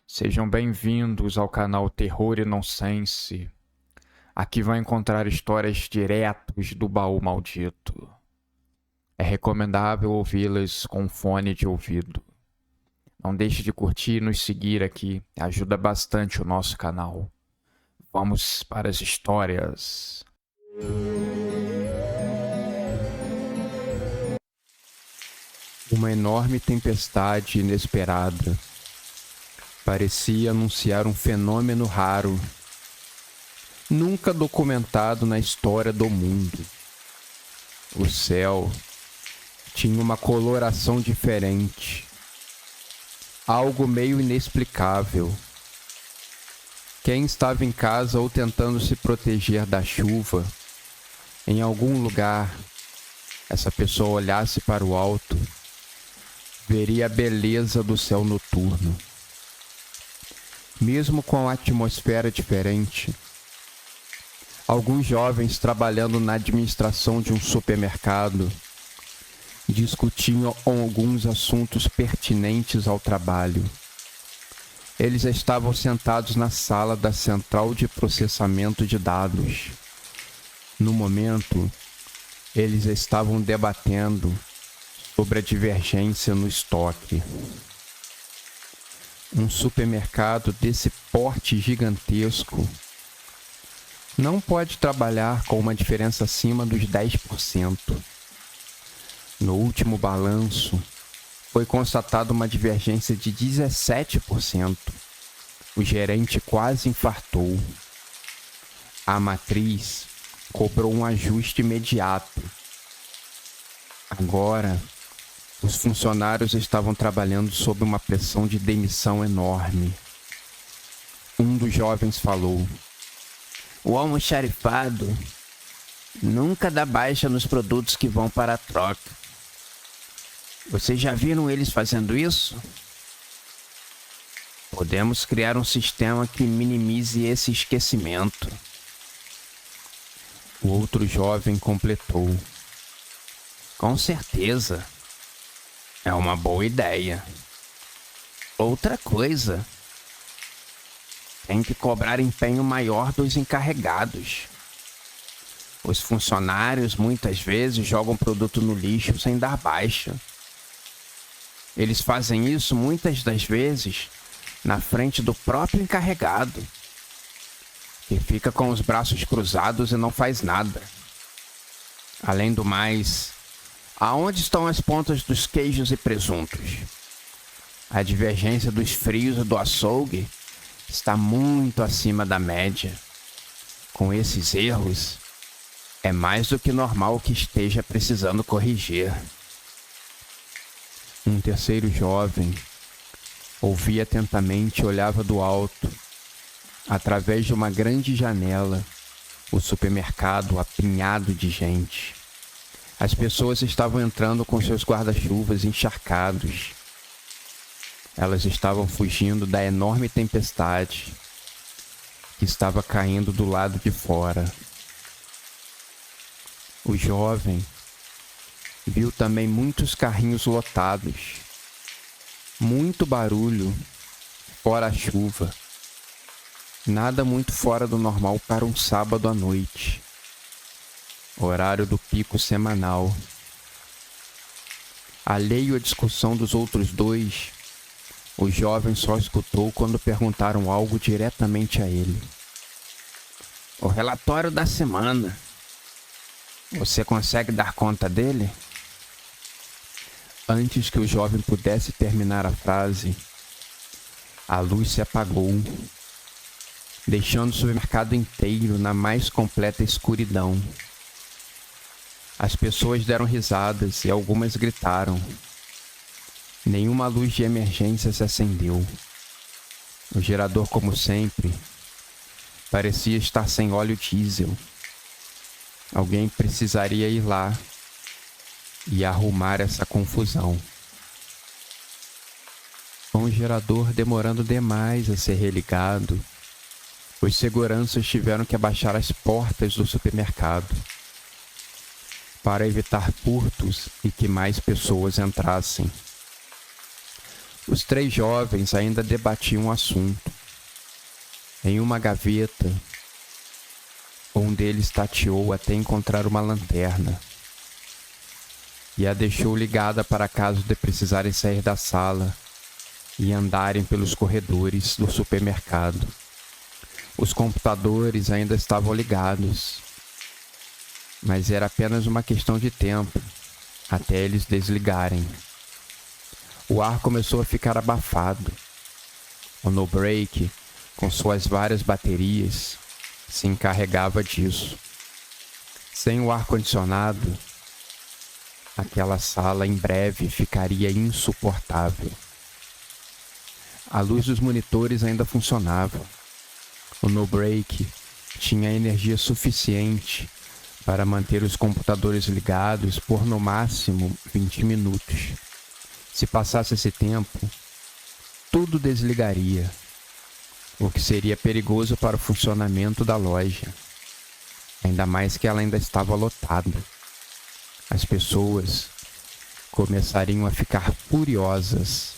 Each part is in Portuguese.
Sejam bem-vindos ao canal Terror e Nonsense. Aqui vai encontrar histórias diretos do baú maldito. É recomendável ouvi-las com fone de ouvido. Não deixe de curtir e nos seguir aqui, ajuda bastante o nosso canal. Vamos para as histórias. Uma enorme tempestade inesperada parecia anunciar um fenômeno raro, nunca documentado na história do mundo. O céu tinha uma coloração diferente, algo meio inexplicável. Quem estava em casa ou tentando se proteger da chuva, em algum lugar, essa pessoa olhasse para o alto, veria a beleza do céu noturno. Mesmo com a atmosfera diferente, alguns jovens trabalhando na administração de um supermercado discutiam alguns assuntos pertinentes ao trabalho. Eles estavam sentados na sala da central de processamento de dados. No momento, eles estavam debatendo sobre a divergência no estoque. Um supermercado desse porte gigantesco não pode trabalhar com uma diferença acima dos 10%. No último balanço, foi constatada uma divergência de 17%. O gerente quase infartou. A matriz cobrou um ajuste imediato. Agora, os funcionários estavam trabalhando sob uma pressão de demissão enorme. Um dos jovens falou: "O almoxarifado nunca dá baixa nos produtos que vão para a troca. Vocês já viram eles fazendo isso? Podemos criar um sistema que minimize esse esquecimento." O outro jovem completou: "Com certeza. É uma boa ideia. Outra coisa, tem que cobrar empenho maior dos encarregados. Os funcionários muitas vezes jogam produto no lixo sem dar baixa. Eles fazem isso muitas das vezes na frente do próprio encarregado, que fica com os braços cruzados e não faz nada. Além do mais, aonde estão as pontas dos queijos e presuntos? A divergência dos frios e do açougue está muito acima da média. Com esses erros, é mais do que normal que esteja precisando corrigir." Um terceiro jovem ouvia atentamente e olhava do alto, através de uma grande janela, o supermercado apinhado de gente. As pessoas estavam entrando com seus guarda-chuvas encharcados. Elas estavam fugindo da enorme tempestade que estava caindo do lado de fora. O jovem viu também muitos carrinhos lotados, muito barulho, fora a chuva. Nada muito fora do normal para um sábado à noite, horário do pico semanal. Alheio à discussão dos outros dois, o jovem só escutou quando perguntaram algo diretamente a ele. "O relatório da semana. Você consegue dar conta dele?" Antes que o jovem pudesse terminar a frase, a luz se apagou, deixando o supermercado inteiro na mais completa escuridão. As pessoas deram risadas e algumas gritaram. Nenhuma luz de emergência se acendeu. O gerador, como sempre, parecia estar sem óleo diesel. Alguém precisaria ir lá e arrumar essa confusão. Com o gerador demorando demais a ser religado, os seguranças tiveram que abaixar as portas do supermercado para evitar furtos e que mais pessoas entrassem. Os 3 jovens ainda debatiam o assunto. Em uma gaveta, um deles tateou até encontrar uma lanterna e a deixou ligada para caso de precisarem sair da sala e andarem pelos corredores do supermercado. Os computadores ainda estavam ligados, mas era apenas uma questão de tempo até eles desligarem. O ar começou a ficar abafado. O no-break, com suas várias baterias, se encarregava disso. Sem o ar-condicionado, aquela sala em breve ficaria insuportável. A luz dos monitores ainda funcionava. O no-break tinha energia suficiente para manter os computadores ligados por no máximo 20 minutos. Se passasse esse tempo, tudo desligaria, o que seria perigoso para o funcionamento da loja, ainda mais que ela ainda estava lotada. As pessoas começariam a ficar furiosas.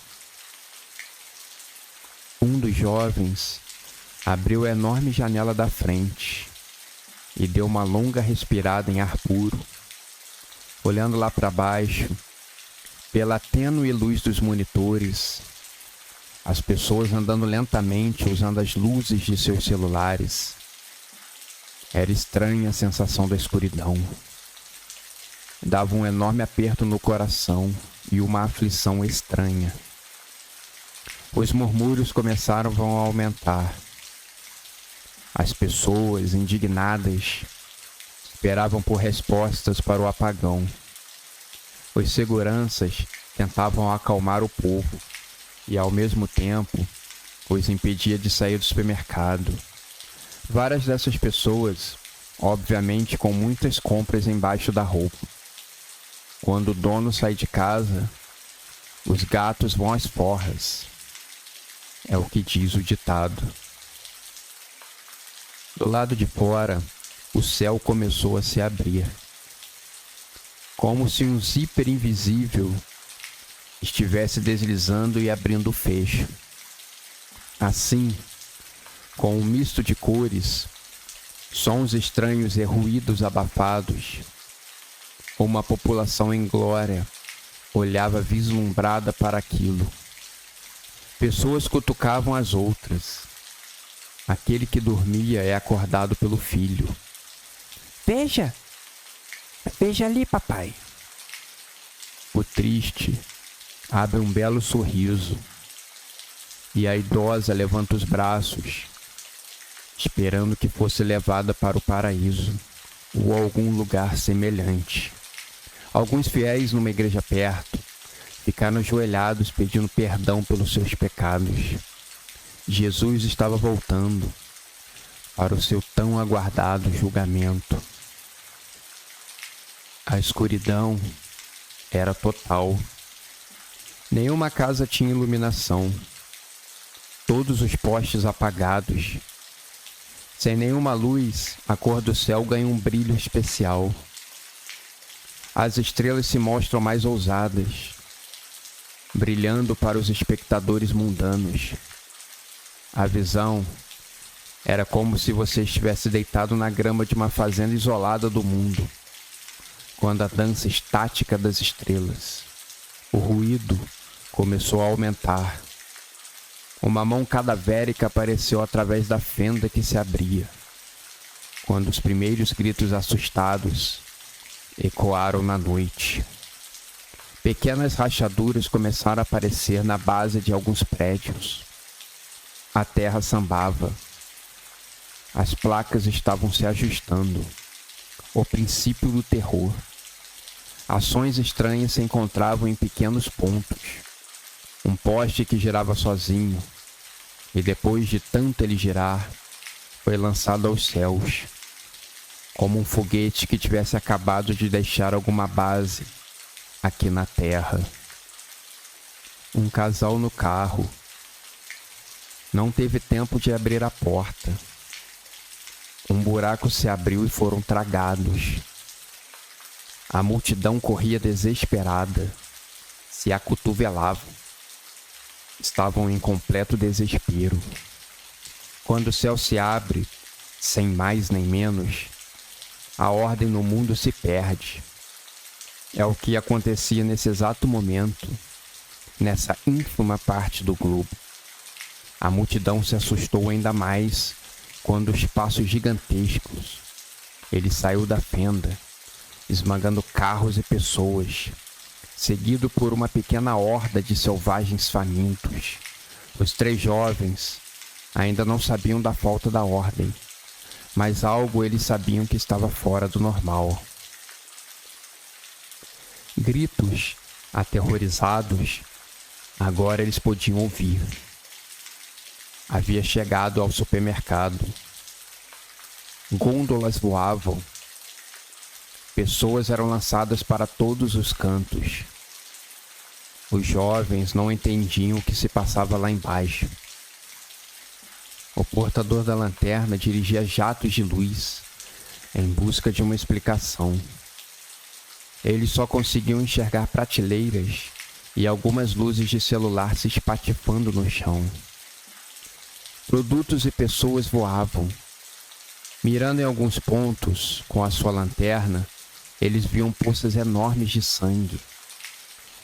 Um dos jovens abriu a enorme janela da frente e deu uma longa respirada em ar puro. Olhando lá para baixo, pela tênue luz dos monitores, as pessoas andando lentamente usando as luzes de seus celulares. Era estranha a sensação da escuridão. Dava um enorme aperto no coração e uma aflição estranha. Os murmúrios começaram a aumentar. As pessoas, indignadas, esperavam por respostas para o apagão. Os seguranças tentavam acalmar o povo e, ao mesmo tempo, os impedia de sair do supermercado. Várias dessas pessoas, obviamente com muitas compras embaixo da roupa. Quando o dono sai de casa, os gatos vão às forras. É o que diz o ditado. Do lado de fora, o céu começou a se abrir. Como se um zíper invisível estivesse deslizando e abrindo o fecho. Assim, com um misto de cores, sons estranhos e ruídos abafados, uma população em glória olhava vislumbrada para aquilo. Pessoas cutucavam as outras. Aquele que dormia é acordado pelo filho. Veja! Veja ali, papai. O triste abre um belo sorriso e a idosa levanta os braços, esperando que fosse levada para o paraíso ou algum lugar semelhante. Alguns fiéis numa igreja perto ficaram ajoelhados pedindo perdão pelos seus pecados. Jesus estava voltando para o seu tão aguardado julgamento. A escuridão era total. Nenhuma casa tinha iluminação. Todos os postes apagados. Sem nenhuma luz, a cor do céu ganha um brilho especial. As estrelas se mostram mais ousadas, brilhando para os espectadores mundanos. A visão era como se você estivesse deitado na grama de uma fazenda isolada do mundo, quando a dança estática das estrelas. O ruído começou a aumentar. Uma mão cadavérica apareceu através da fenda que se abria, quando os primeiros gritos assustados ecoaram na noite. Pequenas rachaduras começaram a aparecer na base de alguns prédios. A terra sambava. As placas estavam se ajustando. O princípio do terror. Ações estranhas se encontravam em pequenos pontos. Um poste que girava sozinho, e depois de tanto ele girar, foi lançado aos céus, como um foguete que tivesse acabado de deixar alguma base aqui na terra. Um casal no carro. Não teve tempo de abrir a porta. Um buraco se abriu e foram tragados. A multidão corria desesperada, se acotovelavam. estavam em completo desespero. Quando o céu se abre, sem mais nem menos, a ordem no mundo se perde. É o que acontecia nesse exato momento, nessa ínfima parte do globo. A multidão se assustou ainda mais quando os passos gigantescos. Ele saiu da fenda, esmagando carros e pessoas, seguido por uma pequena horda de selvagens famintos. Os 3 jovens ainda não sabiam da falta da ordem, mas algo eles sabiam que estava fora do normal. Gritos aterrorizados, agora eles podiam ouvir. Havia chegado ao supermercado. Gôndolas voavam. Pessoas eram lançadas para todos os cantos. Os jovens não entendiam o que se passava lá embaixo. O portador da lanterna dirigia jatos de luz em busca de uma explicação. Eles só conseguiam enxergar prateleiras e algumas luzes de celular se espatifando no chão. Produtos e pessoas voavam. Mirando em alguns pontos com a sua lanterna, eles viam poças enormes de sangue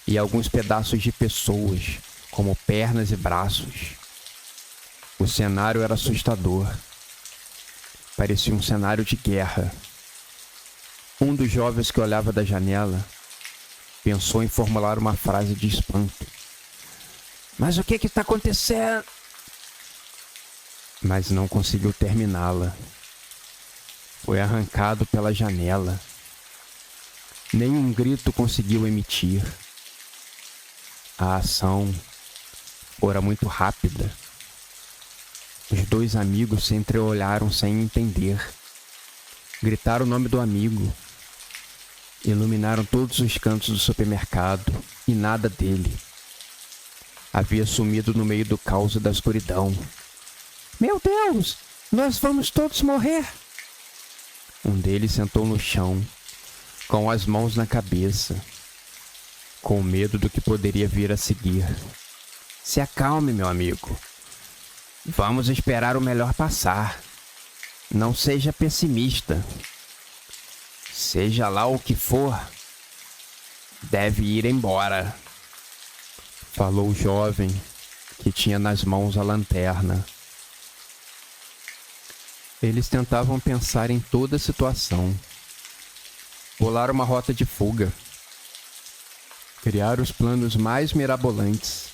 e alguns pedaços de pessoas, como pernas e braços. O cenário era assustador. Parecia um cenário de guerra. Um dos jovens que olhava da janela pensou em formular uma frase de espanto. Mas o que está acontecendo? Mas não conseguiu terminá-la. Foi arrancado pela janela. Nenhum grito conseguiu emitir. A ação fora muito rápida. Os 2 amigos se entreolharam sem entender. Gritaram o nome do amigo. Iluminaram todos os cantos do supermercado e nada dele. Havia sumido no meio do caos e da escuridão. Meu Deus! Nós vamos todos morrer! Um deles sentou no chão, com as mãos na cabeça, com medo do que poderia vir a seguir. Se acalme, meu amigo. Vamos esperar o melhor passar. Não seja pessimista. Seja lá o que for, deve ir embora, falou o jovem que tinha nas mãos a lanterna. Eles tentavam pensar em toda a situação. Bolar uma rota de fuga. Criar os planos mais mirabolantes.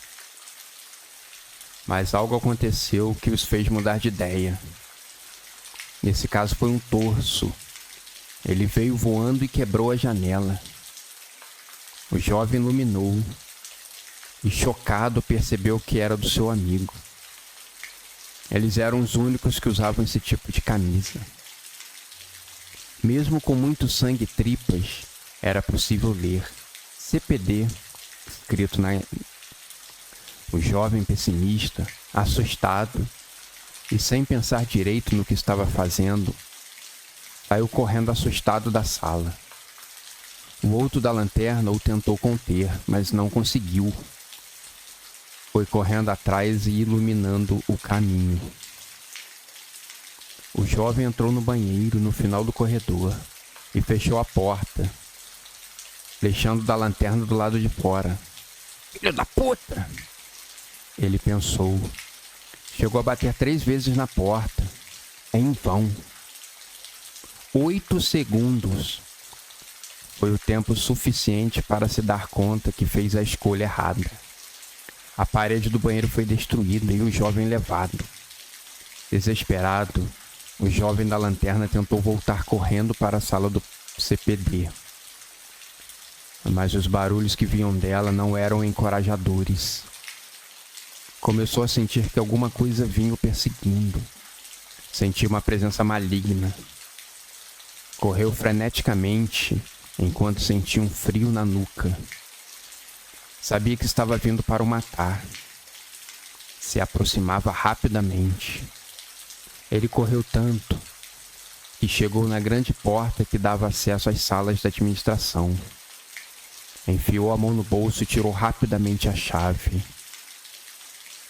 Mas algo aconteceu que os fez mudar de ideia. Nesse caso foi um torso. Ele veio voando e quebrou a janela. O jovem iluminou e, chocado, percebeu que era do seu amigo. Eles eram os únicos que usavam esse tipo de camisa. Mesmo com muito sangue e tripas, era possível ler CPD escrito na... O jovem pessimista, assustado e sem pensar direito no que estava fazendo, saiu correndo assustado da sala. O outro da lanterna o tentou conter, mas não conseguiu. Foi correndo atrás e iluminando o caminho. O jovem entrou no banheiro no final do corredor e fechou a porta, deixando da lanterna do lado de fora. Filho da puta! Ele pensou. Chegou a bater 3 vezes na porta. Em vão. 8 segundos foi o tempo suficiente para se dar conta que fez a escolha errada. A parede do banheiro foi destruída e o jovem levado. Desesperado, o jovem da lanterna tentou voltar correndo para a sala do CPD. Mas os barulhos que vinham dela não eram encorajadores. Começou a sentir que alguma coisa vinha o perseguindo. Sentiu uma presença maligna. Correu freneticamente enquanto sentia um frio na nuca. Sabia que estava vindo para o matar. Se aproximava rapidamente. Ele correu tanto que chegou na grande porta que dava acesso às salas da administração. Enfiou a mão no bolso e tirou rapidamente a chave.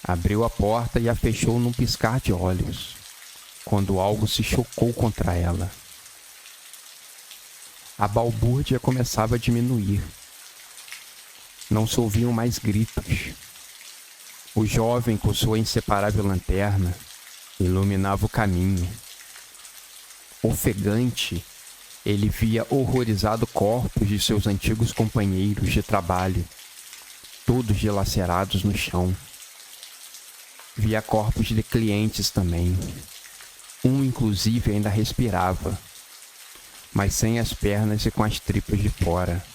Abriu a porta e a fechou num piscar de olhos, quando algo se chocou contra ela. A balbúrdia começava a diminuir. Não se ouviam mais gritos. O jovem, com sua inseparável lanterna, iluminava o caminho. Ofegante, ele via horrorizado corpos de seus antigos companheiros de trabalho, todos dilacerados no chão. Via corpos de clientes também. Um, inclusive, ainda respirava, mas sem as pernas e com as tripas de fora.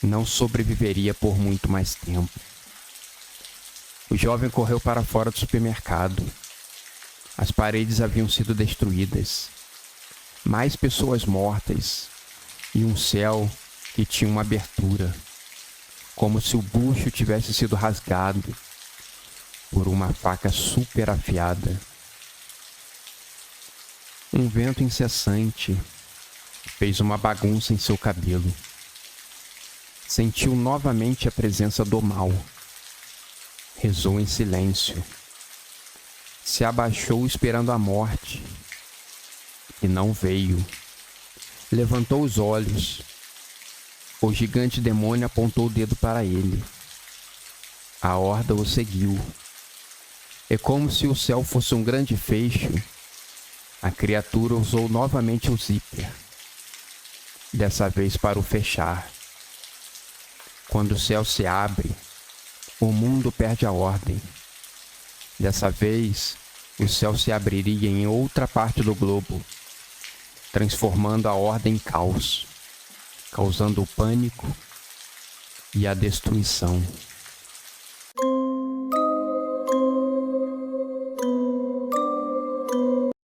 Não sobreviveria por muito mais tempo. O jovem correu para fora do supermercado. As paredes haviam sido destruídas. Mais pessoas mortas e um céu que tinha uma abertura, como se o bucho tivesse sido rasgado por uma faca super afiada. Um vento incessante fez uma bagunça em seu cabelo. Sentiu novamente a presença do mal. Rezou em silêncio. Se abaixou esperando a morte. E não veio. Levantou os olhos. O gigante demônio apontou o dedo para ele. A horda o seguiu. É como se o céu fosse um grande feixe. A criatura usou novamente o zíper. Dessa vez para o fechar. Quando o céu se abre, o mundo perde a ordem. Dessa vez, o céu se abriria em outra parte do globo, transformando a ordem em caos, causando o pânico e a destruição.